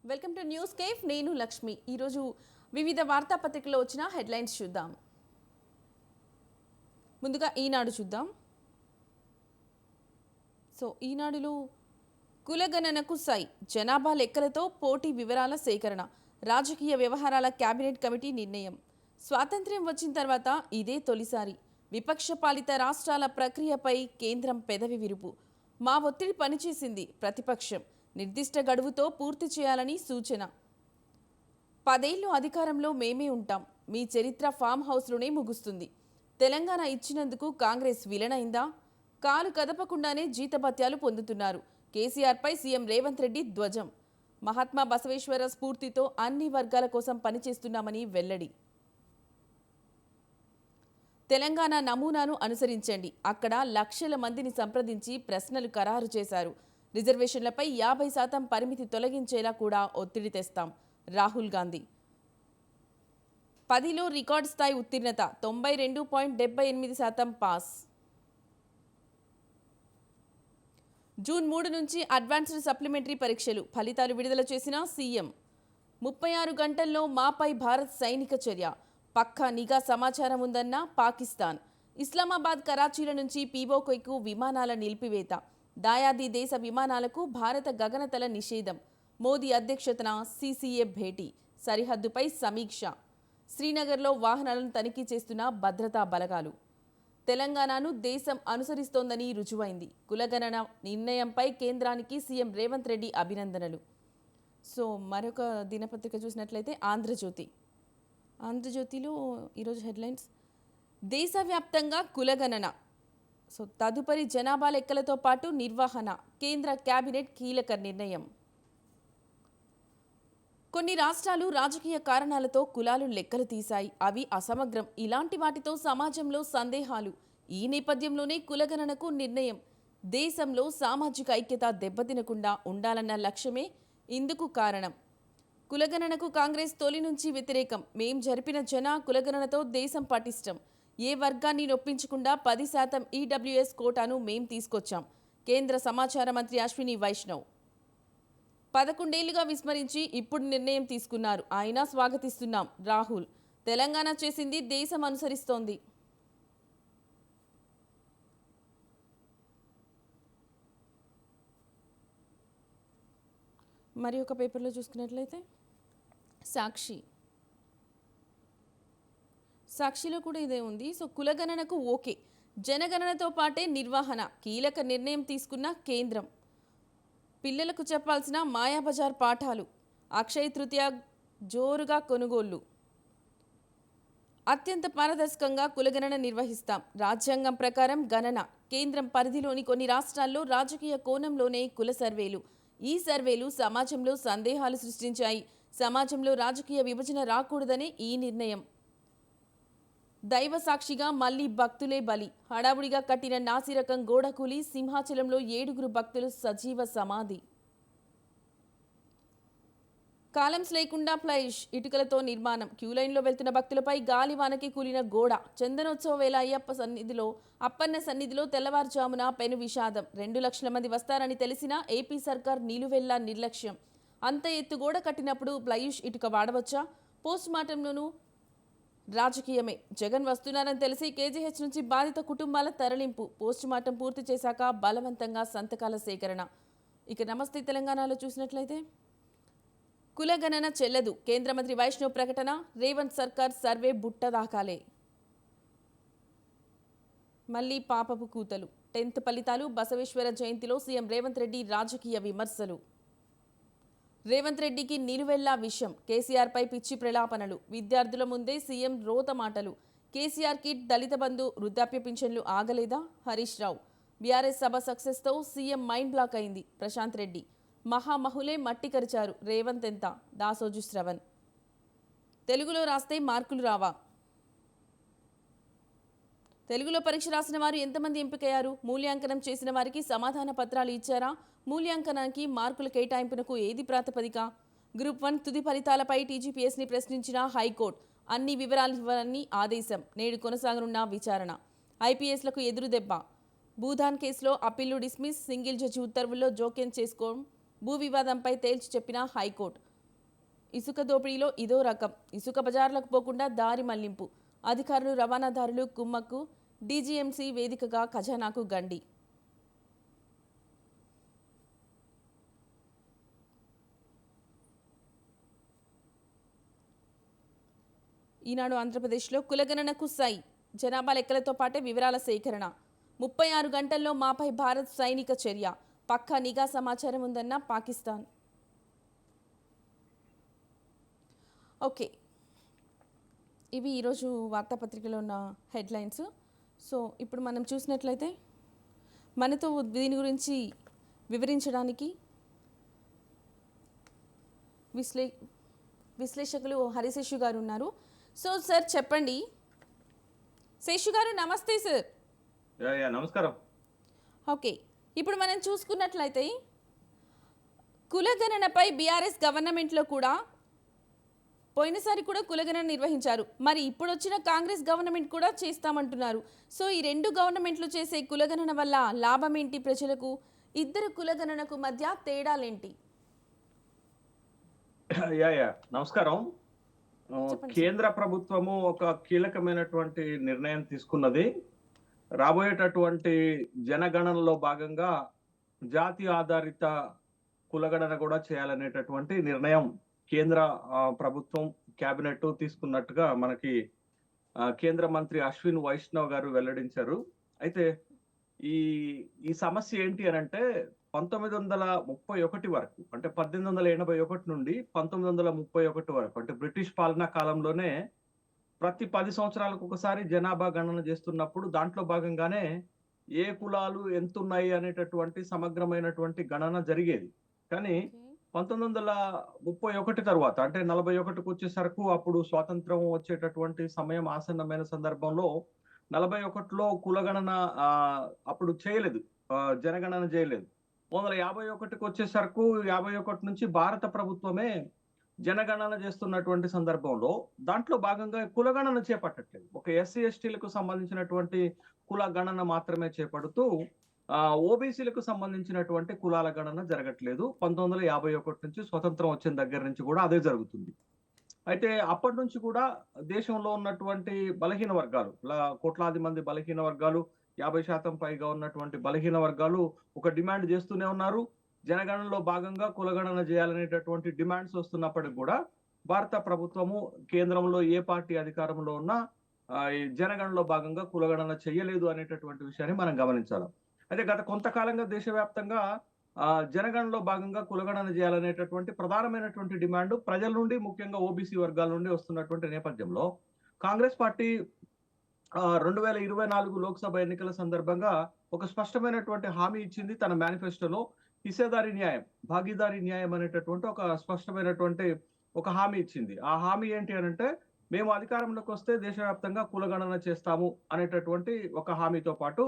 Welcome to news cafe. నేను లక్ష్మి. ఈరోజు వివిధ వార్తాపత్రికల్లో వచ్చిన హెడ్లైన్స్ చూద్దాం. ముందుగా ఈనాడు చూద్దాం. ఈనాడులో కులగణనకు సై, జనాభా లెక్కలతో పోటీ వివరాల సేకరణ, రాజకీయ వ్యవహారాల కేబినెట్ కమిటీ నిర్ణయం. స్వాతంత్ర్యం వచ్చిన తర్వాత ఇదే తొలిసారి విపక్ష పాలిత రాష్ట్రాల ప్రక్రియపై కేంద్రం పెదవి విరుపు. మా ఒత్తిడి పనిచేసింది, ప్రతిపక్షం నిర్దిష్ట గడువుతో పూర్తి చేయాలని సూచన. 10 ఏళ్ళు అధికారంలో మేమే ఉంటాం, మీ చరిత్ర ఫామ్ హౌస్లోనే ముగుస్తుంది. తెలంగాణ ఇచ్చినందుకు కాంగ్రెస్ విలనైందా? కాలు కదపకుండానే జీతభత్యాలు పొందుతున్నారు. కేసీఆర్పై సీఎం రేవంత్ రెడ్డి ధ్వజం. మహాత్మా బసవేశ్వర స్ఫూర్తితో అన్ని వర్గాల కోసం పనిచేస్తున్నామని వెల్లడి. తెలంగాణ నమూనాను అనుసరించండి, అక్కడ లక్షల మందిని సంప్రదించి ప్రశ్నలు ఖరారు చేశారు. రిజర్వేషన్లపై 50% పరిమితి తొలగించేలా కూడా ఒత్తిడి తెస్తాం. రాహుల్ గాంధీ. 10లో రికార్డు స్థాయి ఉత్తీర్ణత 92.78% పాస్. జూన్ 3 నుంచి అడ్వాన్స్డ్ సప్లిమెంటరీ పరీక్షలు ఫలితాలు విడుదల చేసిన సీఎం. 36 గంటల్లో మాపై భారత్ సైనిక చర్య, పక్కా నిఘా సమాచారం ఉందన్న పాకిస్తాన్. ఇస్లామాబాద్, కరాచీల నుంచి పీఓకేకు విమానాల నిలిపివేత, దాయాది దేశ విమానాలకు భారత గగనతల నిషేధం. మోదీ అధ్యక్షతన సీసీఏ భేటీ, సరిహద్దుపై సమీక్ష. శ్రీనగర్లో వాహనాలను తనిఖీ చేస్తున్న భద్రతా బలగాలు. తెలంగాణను దేశం అనుసరిస్తోందని రుజువైంది. కులగణన నిర్ణయంపై కేంద్రానికి సీఎం రేవంత్ రెడ్డి అభినందనలు. మరొక దినపత్రిక చూసినట్లయితే ఆంధ్రజ్యోతిలో ఈరోజు హెడ్లైన్స్: దేశవ్యాప్తంగా కులగణన, తదుపరి జనాభా లెక్కలతో పాటు నిర్వహణ, కేంద్ర కేబినెట్ కీలక నిర్ణయం. కొన్ని రాష్ట్రాలు రాజకీయ కారణాలతో కులాలు లెక్కలు తీశాయి, అవి అసమగ్రం. ఇలాంటి వాటితో సమాజంలో సందేహాలు. ఈ నేపథ్యంలోనే కులగణనకు నిర్ణయం. దేశంలో సామాజిక ఐక్యత దెబ్బతినకుండా ఉండాలన్న లక్ష్యమే ఇందుకు కారణం. కులగణనకు కాంగ్రెస్ తొలి నుంచి వ్యతిరేకం. మేం జరిపిన కులగణనతో దేశం పటిష్టం. ఏ వర్గాన్ని నొప్పించకుండా 10% ఈడబ్ల్యూఎస్ కోటాను మేం తీసుకొచ్చాం. కేంద్ర సమాచార మంత్రి అశ్విని వైష్ణవ్. 11 ఏళ్లుగా విస్మరించి ఇప్పుడు నిర్ణయం తీసుకున్నారు, అయినా స్వాగతిస్తున్నాం. రాహుల్. తెలంగాణ చేసింది దేశం అనుసరిస్తోంది. మరి ఒక పేపర్లో చూసుకున్నట్లయితే సాక్షిలో కూడా ఇదే ఉంది. కులగణనకు ఓకే, జనగణనతో పాటే నిర్వహణ, కీలక నిర్ణయం తీసుకున్న కేంద్రం. పిల్లలకు చెప్పాల్సిన మాయాబజార్ పాఠాలు. అక్షయ తృతీయ జోరుగా కొనుగోళ్లు. అత్యంత పారదర్శకంగా కులగణన నిర్వహిస్తాం. రాజ్యాంగం ప్రకారం గణన. కేంద్రం పరిధిలోని కొన్ని రాష్ట్రాల్లో రాజకీయ కోణంలోనే కుల సర్వేలు. ఈ సర్వేలు సమాజంలో సందేహాలు సృష్టించాయి. సమాజంలో రాజకీయ విభజన రాకూడదనే ఈ నిర్ణయం. దైవ సాక్షిగా మళ్లీ భక్తులే బలి. హడావుడిగా కట్టిన నాసిరకం గోడకూలి, సింహాచలంలో 7 భక్తులు సజీవ సమాధి. కాలమ్స్ లేకుండా ఫ్లైష్ ఇటుకలతో నిర్మాణం. క్యూలైన్లో వెళ్తున్న భక్తులపై గాలివానకి కూలిన గోడ. చందనోత్సవ వేళ అప్పన్న సన్నిధిలో తెల్లవారుజామున పెను విషాదం. 2 లక్షల మంది వస్తారని తెలిసినా ఏపీ సర్కార్ నిలువెల్లా నిర్లక్ష్యం. అంత ఎత్తు గోడ కట్టినప్పుడు ఫ్లైష్ ఇటుక వాడవచ్చా? పోస్ట్ మార్టంలోనూ రాజకీయమే. జగన్ వస్తున్నారని తెలిసి కేజీహెచ్ నుంచి బాధిత కుటుంబాల తరలింపు. పోస్ట్ మార్టం పూర్తి చేశాక బలవంతంగా సంతకాల సేకరణ. ఇక నమస్తే తెలంగాణలో చూసినట్లయితే కులగణన చెల్లదు, కేంద్ర మంత్రి వైష్ణవ్ ప్రకటన. రేవంత్ సర్కార్ సర్వే బుట్ట దాకాలే. మళ్లీ పాపపు కూతలు. 10th ఫలితాలు. బసవేశ్వర జయంతిలో సీఎం రేవంత్ రెడ్డి రాజకీయ విమర్శలు. రేవంత్ రెడ్డికి నిలువెల్లా విషయం. కేసీఆర్పై పిచ్చి ప్రలాపనలు. విద్యార్థుల ముందే సీఎం రోత మాటలు. కేసీఆర్ కిట్, దళిత బంధు, వృద్ధాప్య పింఛన్లు ఆగలేదా? హరీష్ రావు. బీఆర్ఎస్ సభ సక్సెస్తో సీఎం మైండ్ బ్లాక్ అయింది. ప్రశాంత్ రెడ్డి. మహామహులే మట్టి కరిచారు, రేవంత్ ఎంత? దాసోజు శ్రవణ్. తెలుగులో రాస్తే మార్కులు రావా? తెలుగులో పరీక్ష రాసిన వారు ఎంతమంది ఎంపికయ్యారు? మూల్యాంకనం చేసిన వారికి సమాధాన పత్రాలు ఇచ్చారా? మూల్యాంకనానికి మార్కుల కేటాయింపునకు ఏది ప్రాతిపదిక? గ్రూప్ 1 తుది ఫలితాలపై టీజీపీఎస్ని ప్రశ్నించిన హైకోర్టు. అన్ని వివరాలు ఇవ్వాలని ఆదేశం. నేడు కొనసాగనున్న విచారణ. ఐపీఎస్లకు ఎదురుదెబ్బ. భూదాన్ కేసులో అప్పీళ్లు డిస్మిస్. సింగిల్ జడ్జి ఉత్తర్వుల్లో జోక్యం చేసుకోవడం. భూ వివాదంపై తేల్చి చెప్పిన హైకోర్టు. ఇసుక దోపిడీలో ఇదో రకం. ఇసుక బజార్లకు పోకుండా దారి మళ్లింపు. అధికారులు రవాణాదారులు కుమ్మక్కు. డీజీఎంసీ వేదికగా ఖజానాకు గండి. ఈనాడు ఆంధ్రప్రదేశ్లో కులగణనకు సై. జనాభా లెక్కలతో పాటే వివరాల సేకరణ. 36 గంటల్లో మాపై భారత్ సైనిక చర్య. పక్కా నిఘా సమాచారం ఉందన్న పాకిస్తాన్. ఓకే, ఇవి ఈరోజు వార్తాపత్రికలో ఉన్న హెడ్లైన్స్. సో ఇప్పుడు మనం చూసినట్లయితే మనతో దీని గురించి వివరించడానికి విశ్లేషకులు హరిశేషు గారు ఉన్నారు. సో సార్ చెప్పండి. శేషు గారు నమస్తే సార్. నమస్కారం. ఓకే, ఇప్పుడు మనం చూసుకున్నట్లయితే కులగణనపై బీఆర్ఎస్ గవర్నమెంట్లో కూడా పోయినసారి కూడా కులగణన నిర్వహించారు. మరి ఇప్పుడు వచ్చిన కాంగ్రెస్ గవర్నమెంట్ కూడా చేస్తామంటున్నారు. సో ఈ రెండు గవర్నమెంట్లు చేసే కులగణన వల్ల లాభం ఏంటి ప్రజలకు? ఇద్దరు కులగణనకు మధ్య తేడాలేంటి? నమస్కారం. కేంద్ర ప్రభుత్వము ఒక కీలకమైనటువంటి నిర్ణయం తీసుకున్నది. రాబోయేటటువంటి జనగణనలో భాగంగా జాతి ఆధారిత కులగణన కూడా చేయాలనేటటువంటి నిర్ణయం కేంద్ర ప్రభుత్వం కేబినెట్ తీసుకున్నట్టుగా మనకి కేంద్ర మంత్రి అశ్విన్ వైష్ణవ్ గారు వెల్లడించారు. అయితే ఈ సమస్య ఏంటి అని అంటే 1931 వరకు, అంటే 1881 నుండి 1931 వరకు, అంటే బ్రిటిష్ పాలనా కాలంలోనే ప్రతి 10 సంవత్సరాలకు ఒకసారి జనాభా గణన చేస్తున్నప్పుడు దాంట్లో భాగంగానే ఏ కులాలు ఎంతున్నాయి అనేటటువంటి సమగ్రమైనటువంటి గణన జరిగేది. కానీ 1931 తర్వాత, అంటే 41కు వచ్చేసరికి అప్పుడు స్వాతంత్రం వచ్చేటటువంటి సమయం ఆసన్నమైన సందర్భంలో 41లో కులగణన అప్పుడు చేయలేదు, జనగణన చేయలేదు. 1951కి వచ్చేసరికి 51 నుంచి భారత ప్రభుత్వమే జనగణన చేస్తున్నటువంటి సందర్భంలో దాంట్లో భాగంగా కులగణన చేపట్టట్లేదు. ఒక ఎస్సీ ఎస్టీలకు సంబంధించినటువంటి కుల గణన మాత్రమే చేపడుతూ ఓబీసీలకు సంబంధించినటువంటి కులాల గణన జరగట్లేదు. 1951 నుంచి స్వతంత్రం వచ్చిన దగ్గర నుంచి కూడా అదే జరుగుతుంది. అయితే అప్పటి నుంచి కూడా దేశంలో ఉన్నటువంటి బలహీన వర్గాలు, కోట్లాది మంది బలహీన వర్గాలు, 50% పైగా ఉన్నటువంటి బలహీన వర్గాలు ఒక డిమాండ్ చేస్తూనే ఉన్నారు. జనగణనలో భాగంగా కులగణన చేయాలనేటటువంటి డిమాండ్స్ వస్తున్నప్పటికి కూడా భారత ప్రభుత్వము కేంద్రంలో ఏ పార్టీ అధికారంలో ఉన్నా ఈ జనగణనలో భాగంగా కులగణన చేయలేదు అనేటటువంటి విషయాన్ని మనం గమనించాలి. అయితే గత కొంతకాలంగా దేశవ్యాప్తంగా జనగణనలో భాగంగా కులగణన చేయాలనేటటువంటి ప్రధానమైనటువంటి డిమాండ్ ప్రజల నుండి, ముఖ్యంగా ఓబీసీ వర్గాల నుండి వస్తున్నటువంటి నేపథ్యంలో కాంగ్రెస్ పార్టీ 2024 లోక్సభ ఎన్నికల సందర్భంగా ఒక స్పష్టమైనటువంటి హామీ ఇచ్చింది తన మేనిఫెస్టోలో. హిస్సేదారీ న్యాయం, భాగీదారీ న్యాయం అనేటటువంటి ఒక స్పష్టమైనటువంటి ఒక హామీ ఇచ్చింది. ఆ హామీ ఏంటి అనంటే, మేము అధికారంలోకి వస్తే దేశవ్యాప్తంగా కులగణన చేస్తాము అనేటటువంటి ఒక హామీతో పాటు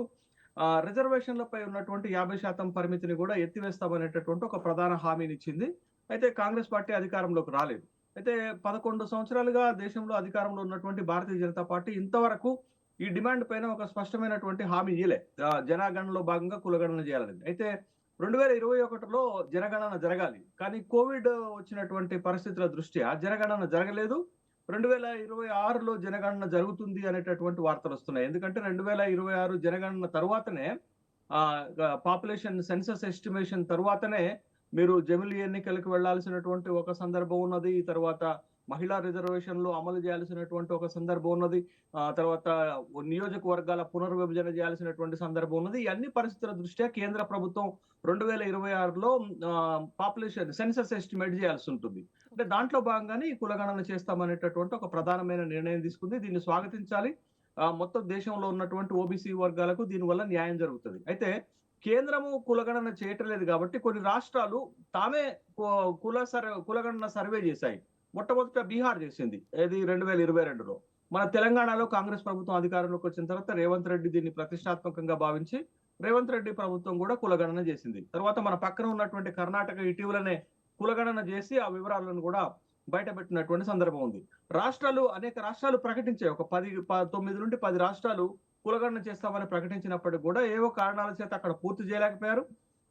రిజర్వేషన్లపై ఉన్నటువంటి 50% పరిమితిని కూడా ఎత్తివేస్తామనేటటువంటి ఒక ప్రధాన హామీని ఇచ్చింది. అయితే కాంగ్రెస్ పార్టీ అధికారంలోకి రాలేదు. అయితే 11 సంవత్సరాలుగా దేశంలో అధికారంలో ఉన్నటువంటి భారతీయ జనతా పార్టీ ఇంతవరకు ఈ డిమాండ్ పైన ఒక స్పష్టమైనటువంటి హామీ ఇయ్యలే, జనగణనలో భాగంగా కులగణన చేయాలని. అయితే 2021లో జనగణన జరగాలి, కానీ కోవిడ్ వచ్చినటువంటి పరిస్థితుల దృష్ట్యా జనగణన జరగలేదు. 2026లో జనగణన జరుగుతుంది అనేటటువంటి వార్తలు వస్తున్నాయి. ఎందుకంటే 2026 జనగణన తర్వాతనే పాపులేషన్ సెన్సస్ ఎస్టిమేషన్ తర్వాతనే మీరు జమిలీ ఎన్నికలకు వెళ్లాల్సినటువంటి ఒక సందర్భం ఉన్నది. తర్వాత మహిళా రిజర్వేషన్లు అమలు చేయాల్సినటువంటి ఒక సందర్భం ఉన్నది. తర్వాత నియోజకవర్గాల పునర్విభజన చేయాల్సినటువంటి సందర్భం ఉన్నది. ఈ అన్ని పరిస్థితుల దృష్ట్యా కేంద్ర ప్రభుత్వం 2026లో పాపులేషన్ సెన్సస్ ఎస్టిమేట్ చేయాల్సి ఉంటుంది. అంటే దాంట్లో భాగంగానే ఈ కులగణన చేస్తామనేటటువంటి ఒక ప్రధానమైన నిర్ణయం తీసుకుంది. దీన్ని స్వాగతించాలి. మొత్తం దేశంలో ఉన్నటువంటి ఓబీసీ వర్గాలకు దీనివల్ల న్యాయం జరుగుతుంది. అయితే కేంద్రము కులగణన చేయటం లేదు కాబట్టి కొన్ని రాష్ట్రాలు తామే కులగణన సర్వే చేశాయి. మొట్టమొదట బీహార్ చేసింది, ఇది 2022లో. మన తెలంగాణలో కాంగ్రెస్ ప్రభుత్వం అధికారంలోకి వచ్చిన తర్వాత రేవంత్ రెడ్డి దీన్ని ప్రతిష్టాత్మకంగా భావించి రేవంత్ రెడ్డి ప్రభుత్వం కూడా కులగణన చేసింది. తర్వాత మన పక్కన ఉన్నటువంటి కర్ణాటక ఇటీవలనే కులగణన చేసి ఆ వివరాలను కూడా బయటపెట్టినటువంటి సందర్భం ఉంది. అనేక రాష్ట్రాలు ప్రకటించాయి. ఒక 9 నుండి 10 రాష్ట్రాలు కులగణన చేస్తామని ప్రకటించినప్పటికీ కూడా ఏవో కారణాల చేత అక్కడ పూర్తి చేయలేకపోయారు,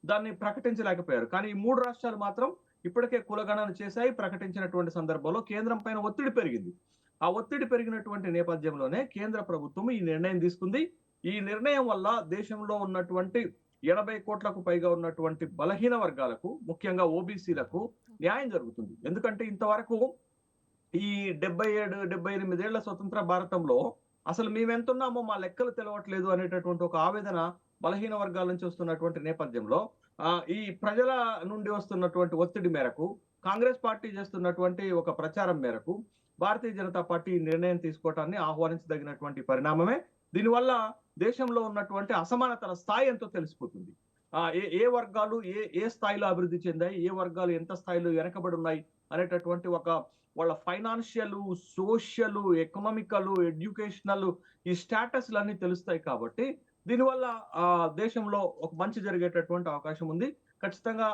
దాన్ని ప్రకటించలేకపోయారు. కానీ ఈ 3 రాష్ట్రాలు మాత్రం ఇప్పటికే కులగణన చేశాయి. ప్రకటించినటువంటి సందర్భంలో కేంద్రం పైన ఒత్తిడి పెరిగింది. ఆ ఒత్తిడి పెరిగినటువంటి నేపథ్యంలోనే కేంద్ర ప్రభుత్వం ఈ నిర్ణయం తీసుకుంది. ఈ నిర్ణయం వల్ల దేశంలో ఉన్నటువంటి 80 కోట్లకు పైగా ఉన్నటువంటి బలహీన వర్గాలకు, ముఖ్యంగా ఓబీసీలకు న్యాయం జరుగుతుంది. ఎందుకంటే ఇంతవరకు ఈ 77, 78 ఏళ్ల స్వతంత్ర భారతంలో అసలు మేమెంతున్నామో మా లెక్కలు తెలవట్లేదు అనేటటువంటి ఒక ఆవేదన బలహీన వర్గాల నుంచి వస్తున్నటువంటి నేపథ్యంలో ఈ ప్రజల నుండి వస్తున్నటువంటి ఒత్తిడి మేరకు, కాంగ్రెస్ పార్టీ చేస్తున్నటువంటి ఒక ప్రచారం మేరకు భారతీయ జనతా పార్టీ ఈ నిర్ణయం తీసుకోవటాన్ని ఆహ్వానించదగినటువంటి పరిణామమే. దీనివల్ల దేశంలో ఉన్నటువంటి అసమానతల స్థాయి ఎంతో తెలిసిపోతుంది. ఏ ఏ వర్గాలు ఏ ఏ స్థాయిలో అభివృద్ధి చెందాయి, ఏ వర్గాలు ఎంత స్థాయిలో వెనకబడి ఉన్నాయి అనేటటువంటి ఒక వాళ్ళ ఫైనాన్షియల్, సోషల్, ఎకనామికల్, ఎడ్యుకేషనల్ ఈ స్టేటస్‌లన్నీ తెలుస్తాయి కాబట్టి దీనివల్ల దేశంలో ఒక మంచి జరిగేటటువంటి అవకాశం ఉంది. ఖచ్చితంగా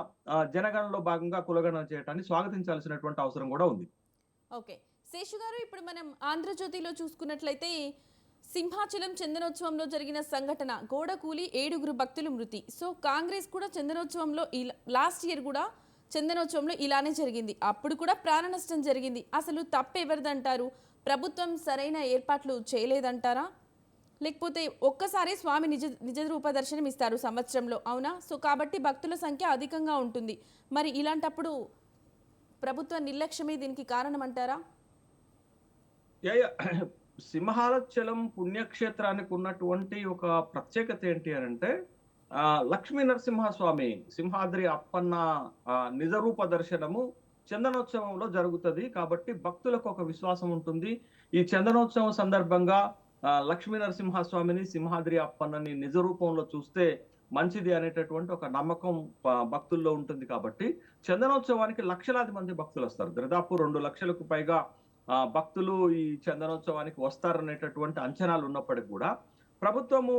జనగణనలో భాగంగా కులగణన చేయటాన్ని స్వాగతించాల్సినటువంటి అవసరం కూడా ఉంది. ఓకే. శేషు గారు, ఇప్పుడు మనం ఆంధ్రజ్యోతిలో చూసుకున్నట్లయితే సింహాచలం చందనోత్సవంలో జరిగిన సంఘటన, గోడ కూలి 7 భక్తులు మృతి. సో కాంగ్రెస్ కూడా చందనోత్సవంలో లాస్ట్ ఇయర్ కూడా చందనోత్సవంలో ఇలానే జరిగింది. అప్పుడు కూడా ప్రాణ నష్టం జరిగింది. అసలు తప్పు ఎవరిదంటారు? ప్రభుత్వం సరైన ఏర్పాట్లు చేయలేదంటారా? లేకపోతే ఒక్కసారి స్వామి నిజ రూప దర్శనం ఇస్తారు సంవత్సరంలో, అవునా? సో కాబట్టి భక్తుల సంఖ్య అధికంగా ఉంటుంది. మరి ఇలాంటప్పుడు ప్రభుత్వ నిర్లక్ష్యమే దీనికి కారణం అంటారా? సింహాచలం పుణ్యక్షేత్రానికి ఉన్నటువంటి ఒక ప్రత్యేకత ఏంటి అనంటే లక్ష్మీ నరసింహస్వామి, సింహాద్రి అప్పన్న నిజరూప దర్శనము చందనోత్సవంలో జరుగుతుంది. కాబట్టి భక్తులకు ఒక విశ్వాసం ఉంటుంది. ఈ చందనోత్సవం సందర్భంగా లక్ష్మీ నరసింహస్వామిని, సింహాద్రి అప్పన్నని నిజ రూపంలో చూస్తే మంచిది అనేటటువంటి ఒక నమ్మకం భక్తుల్లో ఉంటుంది. కాబట్టి చందనోత్సవానికి లక్షలాది మంది భక్తులు వస్తారు. దాదాపు 2 లక్షలకు పైగా భక్తులు ఈ చందనోత్సవానికి వస్తారనేటటువంటి అంచనాలు ఉన్నప్పటికీ కూడా ప్రభుత్వము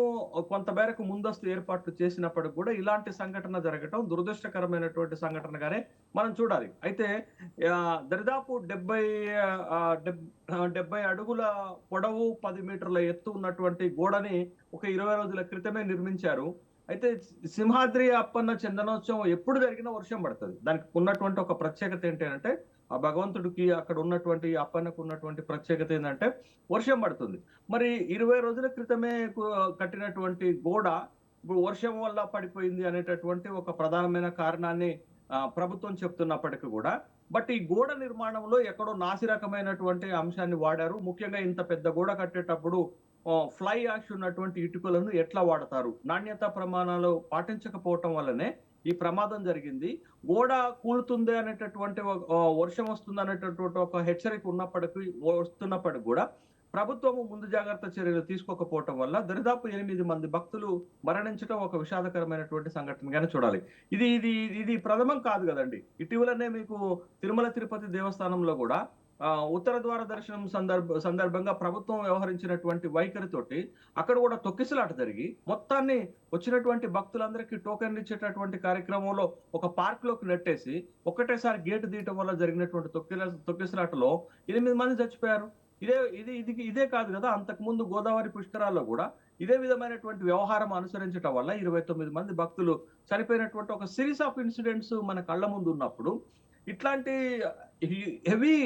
కొంత మేరకు ముందస్తు ఏర్పాట్లు చేసినప్పటికి కూడా ఇలాంటి సంఘటన జరగటం దురదృష్టకరమైనటువంటి సంఘటనగానే మనం చూడాలి. అయితే దరిదాపు 70 అడుగుల పొడవు, 10 మీటర్ల ఎత్తు ఉన్నటువంటి గోడని ఒక 20 రోజుల క్రితమే నిర్మించారు. అయితే సింహాద్రి అప్పన్న చందనోత్సవం ఎప్పుడు జరిగినా వర్షం పడుతుంది. దానికి ఉన్నటువంటి ఒక ప్రత్యేకత ఏంటి అంటే ఆ భగవంతుడికి అక్కడ ఉన్నటువంటి అప్పన్నకు ఉన్నటువంటి ప్రత్యేకత ఏంటంటే వర్షం పడుతుంది. మరి 20 రోజుల క్రితమే కట్టినటువంటి గోడ ఇప్పుడు వర్షం వల్ల పడిపోయింది అనేటటువంటి ఒక ప్రధానమైన కారణాన్ని ప్రభుత్వం చెప్తున్నప్పటికీ కూడా బట్ ఈ గోడ నిర్మాణంలో ఎక్కడో నాసిరకమైనటువంటి అంశాన్ని వాడారు. ముఖ్యంగా ఇంత పెద్ద గోడ కట్టేటప్పుడు ఫ్లై యాష్ ఉన్నటువంటి ఇటుకలను ఎట్లా వాడతారు, నాణ్యత ప్రమాణాలు పాటించకపోవటం వల్లనే ఈ ప్రమాదం జరిగింది. గోడ కూలుతుంది అనేటటువంటి వర్షం వస్తుంది అనేటటువంటి ఒక హెచ్చరిక వస్తున్నప్పటికీ కూడా ప్రభుత్వము ముందు జాగ్రత్త చర్యలు తీసుకోకపోవటం వల్ల దరిదాపు 8 మంది భక్తులు మరణించడం ఒక విషాదకరమైనటువంటి సంఘటనగానే చూడాలి. ఇది ఇది ఇది ప్రథమం కాదు కదండి. ఇటీవలనే మీకు తిరుమల తిరుపతి దేవస్థానంలో కూడా ఉత్తర ద్వార దర్శనం సందర్భంగా ప్రభుత్వం వ్యవహరించినటువంటి వైఖరితోటి అక్కడ కూడా తొక్కిసలాట జరిగి మొత్తాన్ని వచ్చినటువంటి భక్తులందరికీ టోకెన్లు ఇచ్చేటటువంటి కార్యక్రమంలో ఒక పార్క్ లోకి నెట్టేసి ఒక్కటేసారి గేటు తీయటం వల్ల జరిగినటువంటి తొక్కిసలాటలో 8 మంది చచ్చిపోయారు. ఇదే కాదు కదా, అంతకు ముందు గోదావరి పుష్కరాల్లో కూడా ఇదే విధమైనటువంటి వ్యవహారం అనుసరించడం వల్ల 29 మంది భక్తులు చనిపోయినటువంటి ఒక సిరీస్ ఆఫ్ ఇన్సిడెంట్స్ మన కళ్ళ ముందు ఉన్నప్పుడు ఇట్లాంటి హెవీ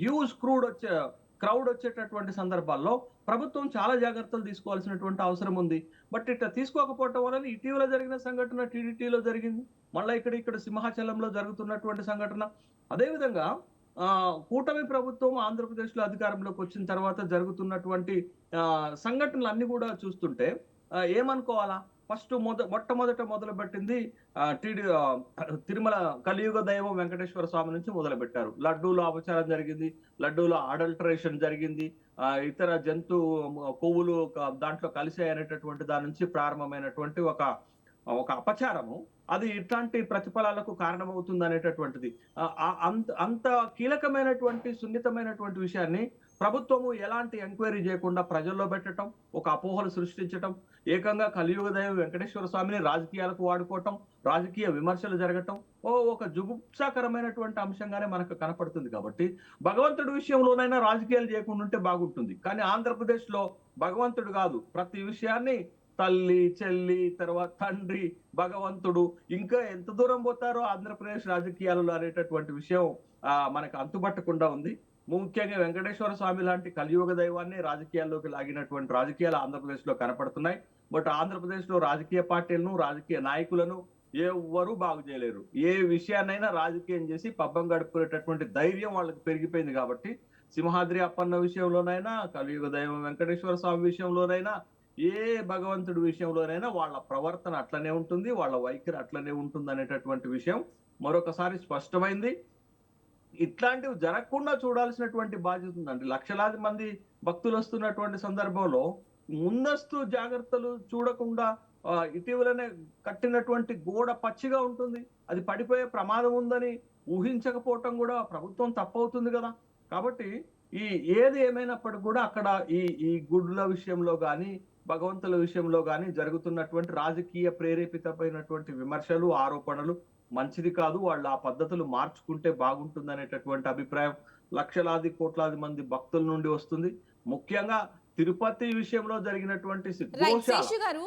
హ్యూజ్ క్రౌడ్ వచ్చేటటువంటి సందర్భాల్లో ప్రభుత్వం చాలా జాగ్రత్తలు తీసుకోవాల్సినటువంటి అవసరం ఉంది. బట్ ఇట్లా తీసుకోకపోవటం వల్ల ఇటీవల జరిగిన సంఘటన టీడీటీలో జరిగింది, మళ్ళీ ఇక్కడ సింహాచలంలో జరుగుతున్నటువంటి సంఘటన. అదేవిధంగా కూటమి ప్రభుత్వం ఆంధ్రప్రదేశ్ లో అధికారంలోకి వచ్చిన తర్వాత జరుగుతున్నటువంటి సంఘటనలు అన్ని కూడా చూస్తుంటే ఏమనుకోవాలా? ఫస్ట్ మొట్టమొదట మొదలు పెట్టింది తిరుమల కలియుగ దైవం వెంకటేశ్వర స్వామి నుంచి మొదలు పెట్టారు. లడ్డూలో అపచారం జరిగింది, లడ్డూలో అడల్టరేషన్ జరిగింది, ఇతర జంతు కొవ్వులు దాంట్లో కలిసాయి అనేటటువంటి దాని నుంచి ప్రారంభమైనటువంటి ఒక అపచారము అది ఇట్లాంటి ప్రతిఫలాలకు కారణమవుతుంది అనేటటువంటిది. అంత కీలకమైనటువంటి సున్నితమైనటువంటి విషయాన్ని ప్రభుత్వము ఎలాంటి ఎంక్వైరీ చేయకుండా ప్రజల్లో పెట్టడం, ఒక అపోహలు సృష్టించటం, ఏకంగా కలియుగ దైవం వెంకటేశ్వర స్వామిని రాజకీయాలకు వాడుకోవటం, రాజకీయ విమర్శలు జరగటం ఒక జుగుప్సాకరమైనటువంటి అంశంగానే మనకు కనపడుతుంది. కాబట్టి భగవంతుడి విషయంలోనైనా రాజకీయాలు చేయకుండా ఉంటే బాగుంటుంది. కానీ ఆంధ్రప్రదేశ్ లో భగవంతుడు కాదు, ప్రతి విషయాన్ని తల్లి, చెల్లి, తర్వాత తండ్రి, భగవంతుడు ఇంకా ఎంత దూరం పోతారో ఆంధ్రప్రదేశ్ రాజకీయాలలో అనేటటువంటి విషయం మనకు అంతుబట్టకుండా ఉంది. ముఖ్యంగా వెంకటేశ్వర స్వామి లాంటి కలియుగ దైవాన్ని రాజకీయాల్లోకి లాగినటువంటి రాజకీయాలు ఆంధ్రప్రదేశ్‌లో కనపడుతున్నాయి. బట్ ఆంధ్రప్రదేశ్‌లో రాజకీయ పార్టీలను, రాజకీయ నాయకులను ఎవ్వరూ బాగు చేయలేరు. ఏ విషయాన్నైనా రాజకీయం చేసి పబ్బం గడుపుకునేటటువంటి ధైర్యం వాళ్ళకి పెరిగిపోయింది కాబట్టి, సింహాద్రి అప్పన్న విషయంలోనైనా, కలియుగ దైవం వెంకటేశ్వర స్వామి విషయంలోనైనా, ఏ భగవంతుడి విషయంలోనైనా వాళ్ళ ప్రవర్తన అట్లనే ఉంటుంది. వాళ్ళ వైఖరి అట్లనే ఉంటుందనేటటువంటి విషయం మరొకసారి స్పష్టమైంది. ఇట్లాంటివి జరగకుండా చూడాల్సినటువంటి బాధ్యత ఉందండి. లక్షలాది మంది భక్తులొస్తున్నటువంటి సందర్భంలో ముందస్తు జాగ్రత్తలు చూడకుండా ఇటీవలనే కట్టినటువంటి గోడ పచ్చిగా ఉంటుంది. అది పడిపోయే ప్రమాదం ఉందని ఊహించకపోవటం కూడా ప్రభుత్వం తప్పవుతుంది గదా! కాబట్టి ఈ ఏది ఏమైనప్పటికి కూడా అక్కడ ఈ ఈ గుడుల విషయంలో గాని, భగవంతుల విషయంలో గాని జరుగుతున్నటువంటి రాజకీయ ప్రేరేపితమైనటువంటి విమర్శలు, ఆరోపణలు మంచిది కాదు. వాళ్ళు ఆ పద్ధతులు మార్చుకుంటే బాగుంటుందనేటటువంటి అభిప్రాయం లక్షలాది, కోట్లాది మంది భక్తుల నుండి వస్తుంది. ముఖ్యంగా తిరుపతి విషయంలో జరిగినటువంటి రైట్ శేషు గారు.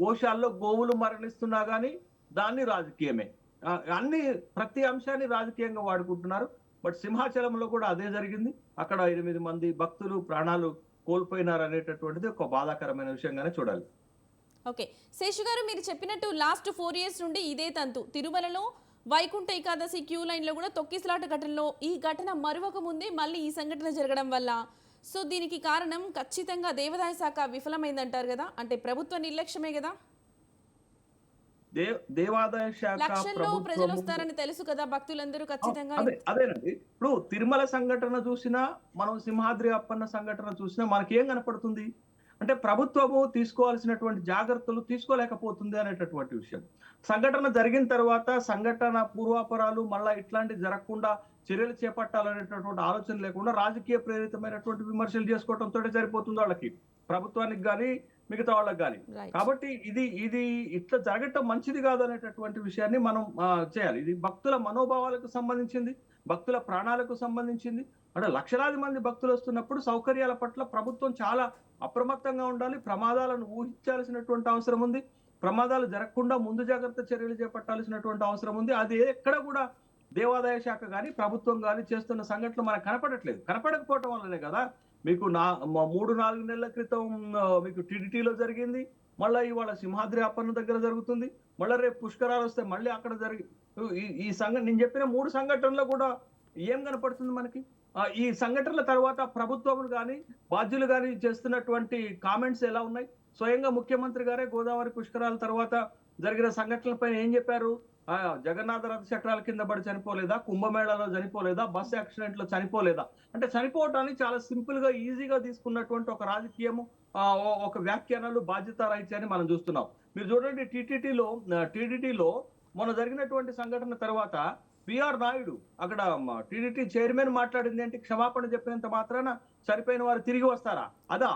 గోశాలలో గోవులు మరణిస్తున్నా గాని దాన్ని రాజకీయమే. అన్ని ప్రతి అంశాన్ని రాజకీయంగా వాడుకుంటున్నారు. బట్ సింహాచలంలో కూడా అదే జరిగింది. అక్కడ 8 మంది భక్తులు ప్రాణాలు కోల్పోయినారనేటటువంటిది ఒక బాధాకరమైన విషయంగానే చూడాలి. ఓకే. శేషు గారు, మీరు చెప్పినట్టు లాస్ట్ 4 ఇయర్స్ నుండి ఇదే తంతు. తిరుమలలో వైకుంఠ ఏకాదశి క్యూ లైన్లో కూడా తొక్కిసలాట ఘటనలో ఈ ఘటన మరొక ముందే మళ్ళీ ఈ సంఘటన జరగడం వల్ల సో దీనికి కారణం ఖచ్చితంగా దేవాదాయ శాఖ విఫలమైందంటారు కదా? అంటే ప్రభుత్వ నిర్లక్ష్యమే కదా? దేవాదాయ శాఖ లక్షల్లో ప్రజలు వస్తారని తెలుసు కదా, భక్తులందరూ ఖచ్చితంగా. అదేనండి. ఇప్పుడు తిరుమల సంఘటన చూసినా, మనం సింహాద్రి అప్పన్న సంఘటన చూసినా మనకేం కనపడుతుంది అంటే ప్రభుత్వము తీసుకోవాల్సినటువంటి జాగ్రత్తలు తీసుకోలేకపోతుంది అనేటటువంటి విషయం. సంఘటన జరిగిన తర్వాత సంఘటన పూర్వాపరాలు మళ్ళా ఇట్లాంటివి జరగకుండా చర్యలు చేపట్టాలనేటటువంటి ఆలోచన లేకుండా రాజకీయ ప్రేరితమైనటువంటి విమర్శలు చేసుకోవడంతో సరిపోతుంది వాళ్ళకి, ప్రభుత్వానికి గాని మిగతా వాళ్ళకి గాని. కాబట్టి ఇది ఇట్లా జరగటం మంచిది కాదు అనేటటువంటి విషయాన్ని మనం చేయాలి. ఇది భక్తుల మనోభావాలకు సంబంధించింది, భక్తుల ప్రాణాలకు సంబంధించింది. అంటే లక్షలాది మంది భక్తులు వస్తున్నప్పుడు సౌకర్యాల పట్ల ప్రభుత్వం చాలా అప్రమత్తంగా ఉండాలి. ప్రమాదాలను ఊహించాల్సినటువంటి అవసరం ఉంది. ప్రమాదాలు జరగకుండా ముందు జాగ్రత్త చర్యలు చేపట్టాల్సినటువంటి అవసరం ఉంది. అది ఎక్కడ కూడా దేవాదాయ శాఖ గాని, ప్రభుత్వం గాని చేస్తున్న సంఘటనలు మనకు కనపడట్లేదు. కనపడకపోవటం వల్లనే కదా మీకు 3-4 నెలల క్రితం మీకు టీడీటీలో జరిగింది. మళ్ళా ఇవాళ సింహాద్రి అప్పన్న దగ్గర జరుగుతుంది. మళ్ళా రేపు పుష్కరాలు వస్తే మళ్ళీ అక్కడ ఈ నేను చెప్పిన 3 సంఘటనలో కూడా ఏం కనపడుతుంది మనకి? ఈ సంఘటనల తర్వాత ప్రభుత్వం గాని, బాధ్యులు గాని చేస్తున్నటువంటి కామెంట్స్ ఎలా ఉన్నాయి? స్వయంగా ముఖ్యమంత్రి గారే గోదావరి పుష్కరాల తర్వాత జరిగిన సంఘటనలపైన ఏం చెప్పారు? జగన్నాథ రథ చక్రాల కింద పడి చనిపోలేదా? కుంభమేళాలో చనిపోలేదా? బస్ యాక్సిడెంట్ లో చనిపోలేదా? అంటే చనిపోవటాన్ని చాలా సింపుల్ గా ఈజీగా తీసుకున్నటువంటి ఒక రాజకీయము, ఒక వ్యాఖ్యానాలు, బాధ్యత రాహిత్యాన్ని మనం చూస్తున్నాం. మీరు చూడండి టీడీటీలో మొన్న జరిగినటువంటి సంఘటన తర్వాత పిఆర్ నాయుడు అక్కడ టీడీటీ చైర్మన్ మాట్లాడింది ఏంటి? క్షమాపణ చెప్పినంత మాత్రాన చనిపోయిన వారు తిరిగి వస్తారా? అదా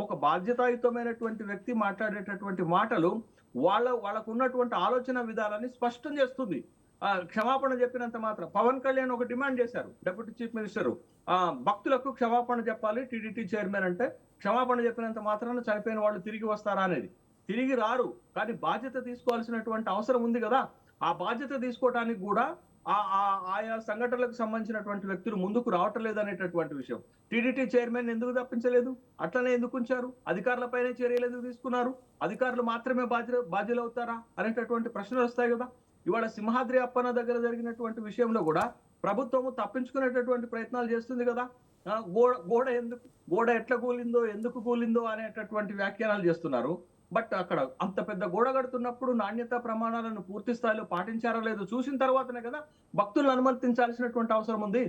ఒక బాధ్యతాయుతమైనటువంటి వ్యక్తి మాట్లాడేటటువంటి మాటలు వాళ్ళకు ఉన్నటువంటి ఆలోచన విధానాన్ని స్పష్టం చేస్తుంది. క్షమాపణ చెప్పినంత మాత్రం పవన్ కళ్యాణ్ ఒక డిమాండ్ చేశారు, డిప్యూటీ చీఫ్ మినిస్టర్, భక్తులకు క్షమాపణ చెప్పాలి టీడీటీ చైర్మన్ అంటే, క్షమాపణ చెప్పినంత మాత్రాన చనిపోయిన వాళ్ళు తిరిగి వస్తారా అనేది. తిరిగి రారు, కానీ బాధ్యత తీసుకోవాల్సినటువంటి అవసరం ఉంది కదా. ఆ బాధ్యత తీసుకోవడానికి కూడా ఆయా సంఘటనలకు సంబంధించినటువంటి వ్యక్తులు ముందుకు రావటం లేదనేటటువంటి విషయం. టీడీటీ చైర్మన్ ఎందుకు తప్పించలేదు? అట్లనే ఎందుకు ఉంచారు? అధికారులపైనే చర్యలు ఎందుకు తీసుకున్నారు? అధికారులు మాత్రమే బాధ్యులు అవుతారా అనేటటువంటి ప్రశ్నలు వస్తాయి కదా. ఇవాళ సింహాద్రి అప్పన్న దగ్గర జరిగినటువంటి విషయంలో కూడా ప్రభుత్వము తప్పించుకునేటటువంటి ప్రయత్నాలు చేస్తుంది కదా. గోడ ఎట్లా కూలిందో, ఎందుకు కూలిందో అనేటటువంటి వ్యాఖ్యానాలు చేస్తున్నారు. బట్ అక్కడ అంత పెద్ద గోడ కడుతున్నప్పుడు నాణ్యత ప్రమాణాలను పూర్తి స్థాయిలో పాటించారో లేదో చూసిన తర్వాతనే కదా భక్తులను అనుమతించాల్సినటువంటి అవసరం ఉంది.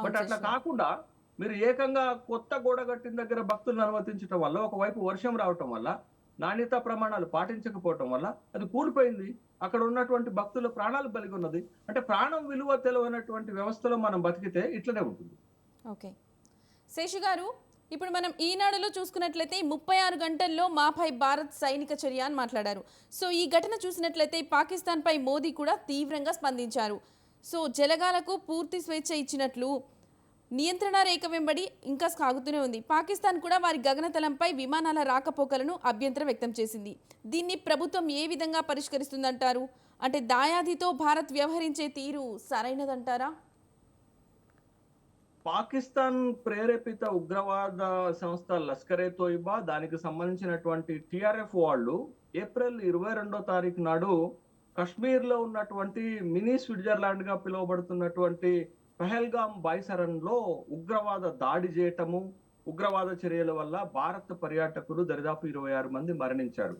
బట్ అట్లా కాకుండా మీరు ఏకంగా కొత్త గోడ కట్టిన దగ్గర భక్తులను అనుమతించడం వల్ల, ఒకవైపు వర్షం రావటం వల్ల, నాణ్యత ప్రమాణాలు పాటించకపోవటం వల్ల అది కూలిపోయింది. అక్కడ ఉన్నటువంటి భక్తుల ప్రాణాలు బలిగి ఉన్నది. అంటే ప్రాణం విలువ తెలియనటువంటి వ్యవస్థలో మనం బతికితే ఇట్లనే ఉంటుంది. ఓకే శేషు గారు, ఇప్పుడు మనం ఈనాడులో చూసుకున్నట్లయితే 36 గంటల్లో మాపై భారత్ సైనిక చర్య అని మాట్లాడారు. సో ఈ ఘటన చూసినట్లయితే పాకిస్తాన్పై మోదీ కూడా తీవ్రంగా స్పందించారు. సో జలగాలకు పూర్తి స్వేచ్ఛ ఇచ్చినట్లు నియంత్రణ రేఖ వెంబడి ఇంకా సాగుతూనే ఉంది. పాకిస్తాన్ కూడా వారి గగనతలంపై విమానాల రాకపోకలను అభ్యంతరం వ్యక్తం చేసింది. దీన్ని ప్రభుత్వం ఏ విధంగా పరిష్కరిస్తుందంటారు? అంటే దాయాదితో భారత్ వ్యవహరించే తీరు సరైనదంటారా? పాకిస్తాన్ ప్రేరేపిత ఉగ్రవాద సంస్థ లష్కరే తోయిబా, దానికి సంబంధించినటువంటి టిఆర్ఎఫ్ వాళ్ళు ఏప్రిల్ 22వ తారీఖు నాడు కశ్మీర్‌లో ఉన్నటువంటి మినీ స్విట్జర్లాండ్ గా పిలువబడుతున్నటువంటి పహల్గామ్ బాయ్సరన్‌లో ఉగ్రవాద దాడి చేయటము, ఉగ్రవాద చర్యల వల్ల భారత పర్యాటకులు దరిదాపు 26 మంది మరణించారు.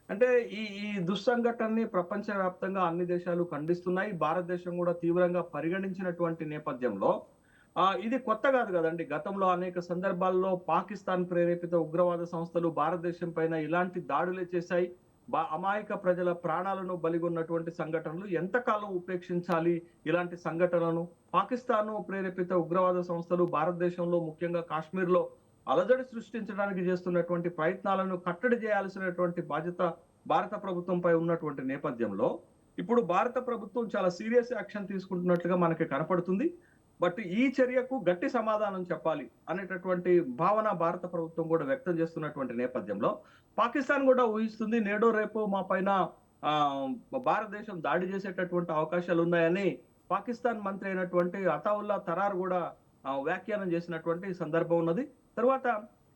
అంటే ఈ దుస్సంఘటనని ప్రపంచవ్యాప్తంగా అన్ని దేశాలు ఖండిస్తున్నాయి. భారతదేశం కూడా తీవ్రంగా పరిగణించినటువంటి నేపథ్యంలో ఇది కొత్త కాదు కదండీ. గతంలో అనేక సందర్భాల్లో పాకిస్తాన్ ప్రేరేపిత ఉగ్రవాద సంస్థలు భారతదేశం పైన ఇలాంటి దాడులే చేశాయి. అమాయక ప్రజల ప్రాణాలను బలిగొన్నటువంటి సంఘటనలు ఎంతకాలం ఉపేక్షించాలి ఇలాంటి సంఘటనలను? పాకిస్తాన్ ప్రేరేపిత ఉగ్రవాద సంస్థలు భారతదేశంలో ముఖ్యంగా కాశ్మీర్‌లో అలజడి సృష్టించడానికి చేస్తున్నటువంటి ప్రయత్నాలను కట్టడి చేయాల్సినటువంటి బాధ్యత భారత ప్రభుత్వంపై ఉన్నటువంటి నేపథ్యంలో, ఇప్పుడు భారత ప్రభుత్వం చాలా సీరియస్ యాక్షన్ తీసుకుంటున్నట్లుగా మనకి కనపడుతుంది. బట్ ఈ చర్యకు గట్టి సమాధానం చెప్పాలి అనేటటువంటి భావన భారత ప్రభుత్వం కూడా వ్యక్తం చేస్తున్నటువంటి నేపథ్యంలో, పాకిస్తాన్ కూడా ఊహిస్తుంది నేడో రేపో మా పైన భారతదేశం దాడి చేసేటటువంటి అవకాశాలు ఉన్నాయని పాకిస్తాన్ మంత్రి అయినటువంటి అతావుల్లా తరార్ కూడా వ్యాఖ్యానం చేసినటువంటి సందర్భం ఉన్నది. తర్వాత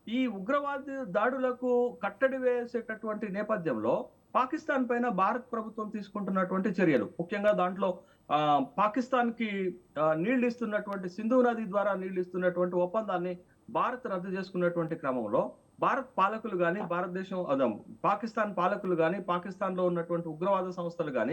ఈ ఉగ్రవాద దాడులకు కట్టడి వేసేటటువంటి నేపథ్యంలో పాకిస్తాన్ పైన భారత్ ప్రభుత్వం తీసుకుంటున్నటువంటి చర్యలు, ముఖ్యంగా దాంట్లో పాకిస్తాన్ కి నీళ్లు ఇస్తున్నటువంటి సింధు నది ద్వారా నీళ్లు ఇస్తున్నటువంటి ఒప్పందాన్ని భారత్ రద్దు చేసుకున్నటువంటి క్రమంలో భారత్ పాలకులు గాని, భారతదేశం పాకిస్తాన్ పాలకులు గాని, పాకిస్తాన్ లో ఉన్నటువంటి ఉగ్రవాద సంస్థలు గాని